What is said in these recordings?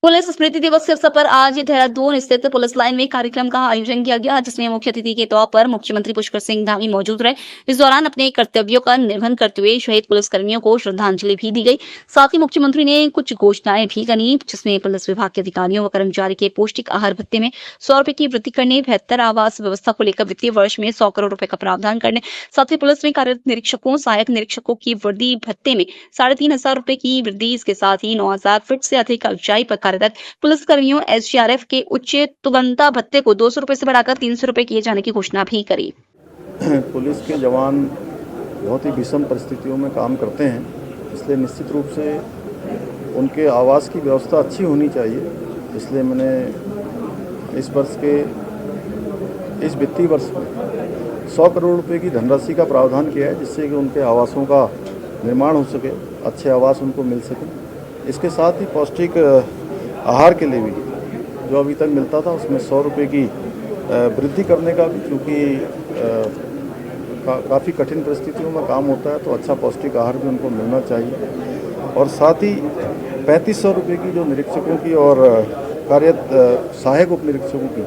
Police स्मृति दिवस के अवसर पर आज देहरादून स्थित पुलिस लाइन में कार्यक्रम का आयोजन किया गया, जिसमें मुख्य अतिथि के तौर पर मुख्यमंत्री पुष्कर सिंह धामी मौजूद रहे। इस दौरान अपने कर्तव्यों का निर्वहन करते हुए शहीद पुलिसकर्मियों को श्रद्धांजलि भी दी गई। साथ ही मुख्यमंत्री ने कुछ घोषणाएं भी करी, जिसमें पुलिस विभाग के अधिकारियों व कर्मचारी के पौष्टिक आहार भत्ते में 100 रुपए की वृद्धि करने, बेहतर आवास व्यवस्था को लेकर वित्तीय वर्ष में 100 करोड़ रुपए का प्रावधान करने, साथ ही पुलिस में कार्यरत निरीक्षकों, सहायक निरीक्षकों की वर्दी भत्ते में 3,500 रुपए की वृद्धि। इसके साथ ही 9,000 फीट से अधिक ऊंचाई पर कार्यरत पुलिस कर्मियों एसडीआरएफ के उच्च तुगंता भत्ते को 200 रुपए से बढ़ाकर 300 रुपए किए जाने की घोषणा भी करी। पुलिस के जवान बहुत ही विषम परिस्थितियों में काम करते हैं, इसलिए निश्चित रूप से उनके आवास की व्यवस्था अच्छी होनी चाहिए। इसलिए मैंने इस वर्ष के इस वित्तीय वर्ष में 100 करोड़ रुपए की धनराशि का प्रावधान किया है, जिससे कि उनके आवासों का निर्माण हो सके, अच्छे आवास उनको मिल सके। इसके साथ ही पौष्टिक आहार के लिए भी जो अभी तक मिलता था उसमें 100 रुपये की वृद्धि करने का भी, क्योंकि काफ़ी कठिन परिस्थितियों में काम होता है तो अच्छा पौष्टिक आहार भी उनको मिलना चाहिए। और साथ ही 3,500 रुपये की जो निरीक्षकों की और कार्यरत सहायक उप निरीक्षकों की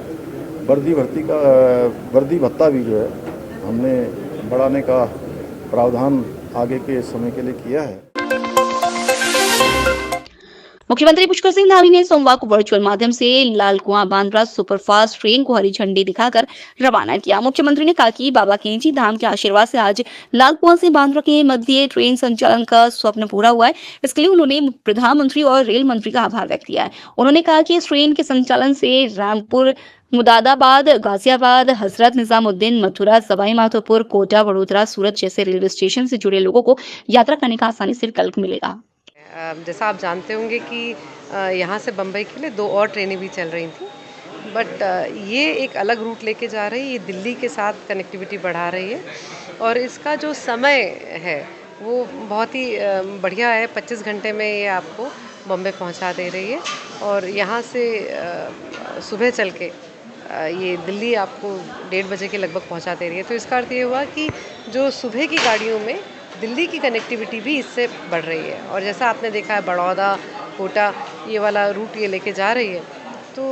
वर्दी भत्ता भी जो है हमने बढ़ाने का प्रावधान आगे के समय के लिए किया है। मुख्यमंत्री पुष्कर सिंह धामी ने सोमवार को वर्चुअल माध्यम से लाल कुआं बांद्रा सुपरफास्ट ट्रेन को हरी झंडी दिखाकर रवाना किया। मुख्यमंत्री ने कहा कि बाबा केंची धाम के आशीर्वाद से आज लाल कुआं से बांद्रा के मध्य ट्रेन संचालन का स्वप्न पूरा हुआ है। इसके लिए उन्होंने प्रधानमंत्री और रेल मंत्री का आभार व्यक्त किया है। उन्होंने कहा कि इस ट्रेन के संचालन से रामपुर, मुरादाबाद, गाजियाबाद, हजरत निजामुद्दीन, मथुरा, सवाई माधोपुर, कोटा, वडोदरा, सूरत जैसे रेलवे स्टेशन से जुड़े लोगों को यात्रा करने का आसानी से विकल्प मिलेगा। जैसा आप जानते होंगे कि यहाँ से बम्बई के लिए 2 और ट्रेनें भी चल रही थी, बट ये एक अलग रूट लेके जा रही है। ये दिल्ली के साथ कनेक्टिविटी बढ़ा रही है और इसका जो समय है वो बहुत ही बढ़िया है। 25 घंटे में ये आपको बम्बई पहुँचा दे रही है और यहाँ से सुबह चल के ये दिल्ली आपको 1:30 बजे के लगभग पहुँचा दे रही है। तो इसका अर्थ ये हुआ कि जो सुबह की गाड़ियों में दिल्ली की कनेक्टिविटी भी इससे बढ़ रही है। और जैसा आपने देखा है बड़ौदा, कोटा, ये वाला रूट ये लेके जा रही है। तो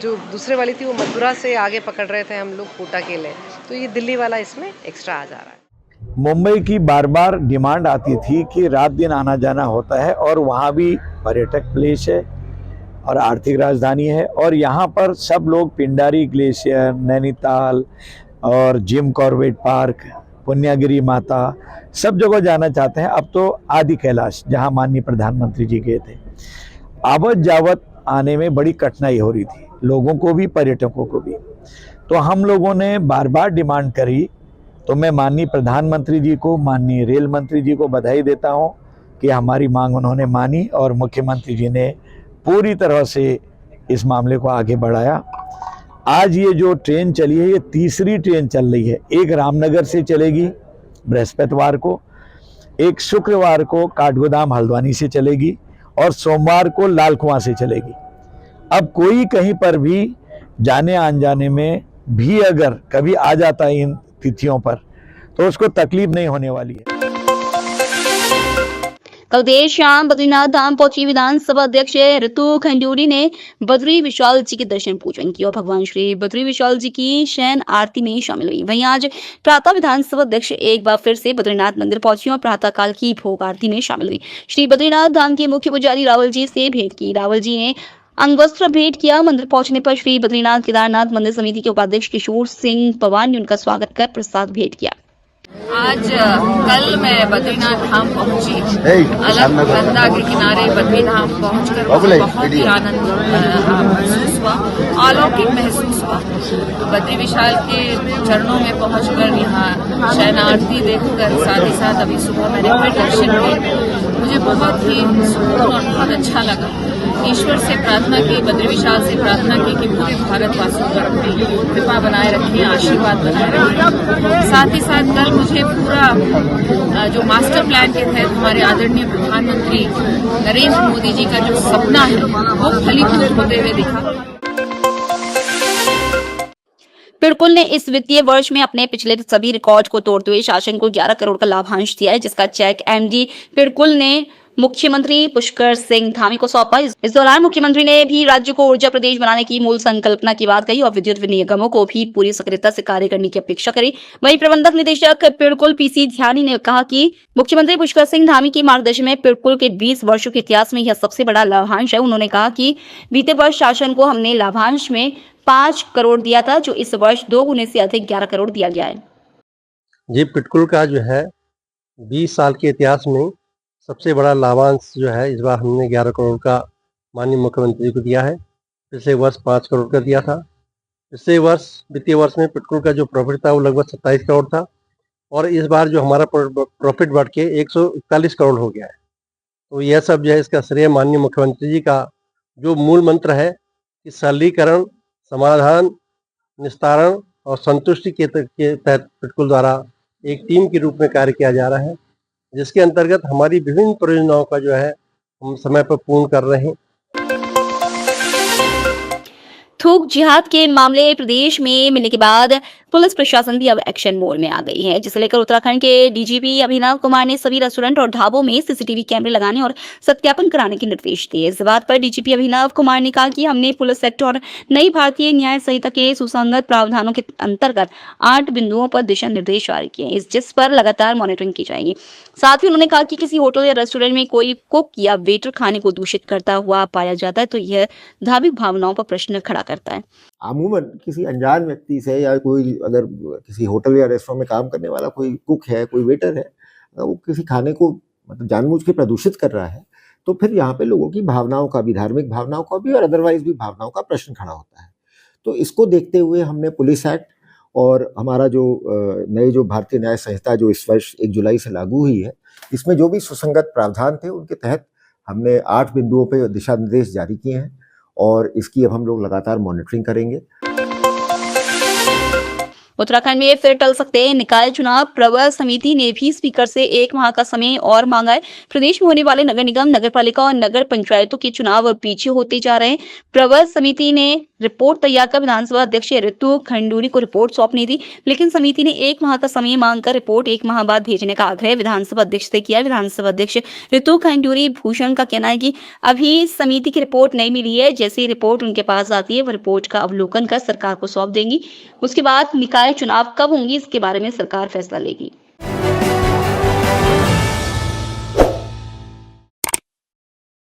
जो दूसरे वाली थी वो मथुरा से आगे पकड़ रहे थे हम लोग कोटा के लिए, तो ये दिल्ली वाला इसमें एक्स्ट्रा आ जा रहा है। मुंबई की बार बार डिमांड आती थी कि रात दिन आना जाना होता है और वहाँ भी पर्यटक प्लेस है और आर्थिक राजधानी है और यहाँ पर सब लोग पिंडारी ग्लेशियर, नैनीताल और जिम कॉर्बेट पार्क, पुण्यागिरी माता, सब जगह जाना चाहते हैं। अब तो आदि कैलाश जहां माननीय प्रधानमंत्री जी गए थे, आवत जावत आने में बड़ी कठिनाई हो रही थी, लोगों को भी पर्यटकों को भी। तो हम लोगों ने बार बार डिमांड करी, तो मैं माननीय प्रधानमंत्री जी को, माननीय रेल मंत्री जी को बधाई देता हूं कि हमारी मांग उन्होंने मानी और मुख्यमंत्री जी ने पूरी तरह से इस मामले को आगे बढ़ाया। आज ये जो ट्रेन चली है ये तीसरी ट्रेन चल रही है। एक रामनगर से चलेगी बृहस्पतिवार को, एक शुक्रवार को काठगोदाम हल्द्वानी से चलेगी और सोमवार को लाल कुआं से चलेगी। अब कोई कहीं पर भी जाने आने जाने में भी अगर कभी आ जाता है इन तिथियों पर तो उसको तकलीफ नहीं होने वाली है। कल देर शाम बद्रीनाथ धाम पहुंची विधानसभा अध्यक्ष ऋतु खंडूरी ने बद्री विशाल जी के दर्शन पूजन किया और भगवान श्री बद्री विशाल जी की शयन आरती में शामिल हुई। वहीं आज प्रातः विधानसभा अध्यक्ष एक बार फिर से बद्रीनाथ मंदिर पहुंची और प्रातः काल की भोग आरती में शामिल हुई। श्री बद्रीनाथ धाम के मुख्य पुजारी रावल जी से भेंट की। रावल जी ने अंगवस्त्र भेंट किया। मंदिर पहुंचने पर श्री बद्रीनाथ केदारनाथ मंदिर समिति के उपाध्यक्ष किशोर सिंह पवार ने उनका स्वागत कर प्रसाद भेंट किया। आज कल मैं बद्रीनाथ धाम पहुंची। अलकनंदा के किनारे बद्रीधाम पहुंचकर बहुत ही आनंद महसूस हुआ, अलौकिक महसूस हुआ। बद्री विशाल के चरणों में पहुंचकर यहाँ शयन आरती देखकर साथ ही साथ अभी सुबह मैंने फिर दर्शन किए। मुझे बहुत ही सुकून और बहुत अच्छा लगा। ईश्वर से प्रार्थना की, बद्री विशाल से प्रार्थना की कि पूरे भारतवासियों पर अपनी कृपा बनाए रखें, आशीर्वाद बनाए रखें। साथ ही साथ कल मुझे पूरा जो मास्टर प्लान के तहत हमारे आदरणीय प्रधानमंत्री नरेंद्र मोदी जी का जो सपना है वो फलीभूत होते हुए दिखा। पिड़कुल ने इस वित्तीय वर्ष में अपने पिछले सभी रिकॉर्ड को तोड़ते हुए शासन को 11 करोड़ का लाभांश दिया है, जिसका चेक एमडी पिड़कुल ने मुख्यमंत्री पुष्कर सिंह धामी को सौंपा। इस दौरान मुख्यमंत्री ने भी राज्य को ऊर्जा प्रदेश बनाने की मूल संकल्पना की बात कही और विद्युत निगमों को भी पूरी सक्रियता से कार्य करने की अपेक्षा करी। वहीं प्रबंधक निदेशक पिड़कुल पीसी ध्यानी ने कहा कि मुख्यमंत्री पुष्कर सिंह धामी के मार्गदर्शन में पिड़कुल के 20 वर्षों के इतिहास में यह सबसे बड़ा लाभांश है। उन्होंने कहा कि बीते वर्ष शासन को हमने लाभांश में 5 करोड़ दिया था, जो इस वर्ष 2 गुने से अधिक 11 करोड़ दिया गया है। जी, पिटकुल का जो है 20 साल के इतिहास में सबसे बड़ा लाभांश जो है इस बार हमने 11 करोड़ का माननीय मुख्यमंत्री को दिया है। पिछले वर्ष 5 करोड़ का दिया था। पिछले वर्ष वित्तीय वर्ष में पिटकुल का जो प्रॉफिट था वो लगभग 27 करोड़ था और इस बार जो हमारा प्रॉफिट बढ़ के 141 करोड़ हो गया है। तो यह सब जो है इसका श्रेय माननीय मुख्यमंत्री जी का जो मूल मंत्र है कि सरलीकरण, समाधान, निस्तारण और संतुष्टि के तहत पिटकुल द्वारा एक टीम के रूप में कार्य किया जा रहा है, जिसके अंतर्गत हमारी विभिन्न परियोजनाओं का जो है हम समय पर पूर्ण कर रहे हैं। थूक जिहाद के मामले प्रदेश में मिलने के बाद पुलिस प्रशासन भी अब एक्शन मोड में आ गई है, जिसे लेकर उत्तराखंड के डीजीपी अभिनव कुमार ने सभी रेस्टोरेंट और ढाबों में सीसीटीवी कैमरे लगाने और सत्यापन कराने के निर्देश दिए। इस बात पर डीजीपी अभिनव कुमार ने कहा कि हमने पुलिस एक्ट और नई भारतीय न्याय संहिता के सुसंगत प्रावधानों के अंतर्गत 8 बिंदुओं पर दिशा निर्देश जारी किए, जिस पर लगातार मॉनिटरिंग की जाएगी। साथ ही उन्होंने कहा कि किसी होटल या रेस्टोरेंट में कोई कुक या वेटर खाने को दूषित करता हुआ पाया जाता है तो यह धार्मिक भावनाओं पर प्रश्न खड़ा करता है। अमूमन किसी अनजान व्यक्ति से या कोई अगर किसी होटल या रेस्टोरेंट में काम करने वाला कोई कुक है, कोई वेटर है, वो किसी खाने को मतलब जानबूझ के प्रदूषित कर रहा है, तो फिर यहाँ पे लोगों की भावनाओं का भी, धार्मिक भावनाओं का भी और अदरवाइज भी भावनाओं का प्रश्न खड़ा होता है। तो इसको देखते हुए हमने पुलिस एक्ट और हमारा जो नई जो भारतीय न्याय संहिता जो इस वर्ष 1 जुलाई से लागू हुई है, इसमें जो भी सुसंगत प्रावधान थे उनके तहत हमने 8 बिंदुओं पे दिशा निर्देश जारी किए हैं और इसकी अब हम लोग लगातार मॉनिटरिंग करेंगे। उत्तराखंड में फिर टल सकते हैं निकाय चुनाव। प्रवर समिति ने भी स्पीकर से 1 माह का समय और मांगा है। प्रदेश में होने वाले नगर निगम, नगर पालिका और नगर पंचायतों के चुनाव अब पीछे होते जा रहे हैं। प्रवर समिति ने रिपोर्ट तैयार कर विधानसभा अध्यक्ष ऋतु खंडूरी को रिपोर्ट सौंपनी थी, लेकिन समिति ने 1 माह का समय मांगकर रिपोर्ट 1 माह बाद भेजने का आग्रह विधानसभा अध्यक्ष से किया। विधानसभा अध्यक्ष ऋतु खंडूरी भूषण का कहना है कि अभी समिति की रिपोर्ट नहीं मिली है, जैसे ही रिपोर्ट उनके पास आती है वह रिपोर्ट का अवलोकन कर सरकार को सौंप देंगी। उसके बाद निकाय चुनाव कब होंगी इसके बारे में सरकार फैसला लेगी।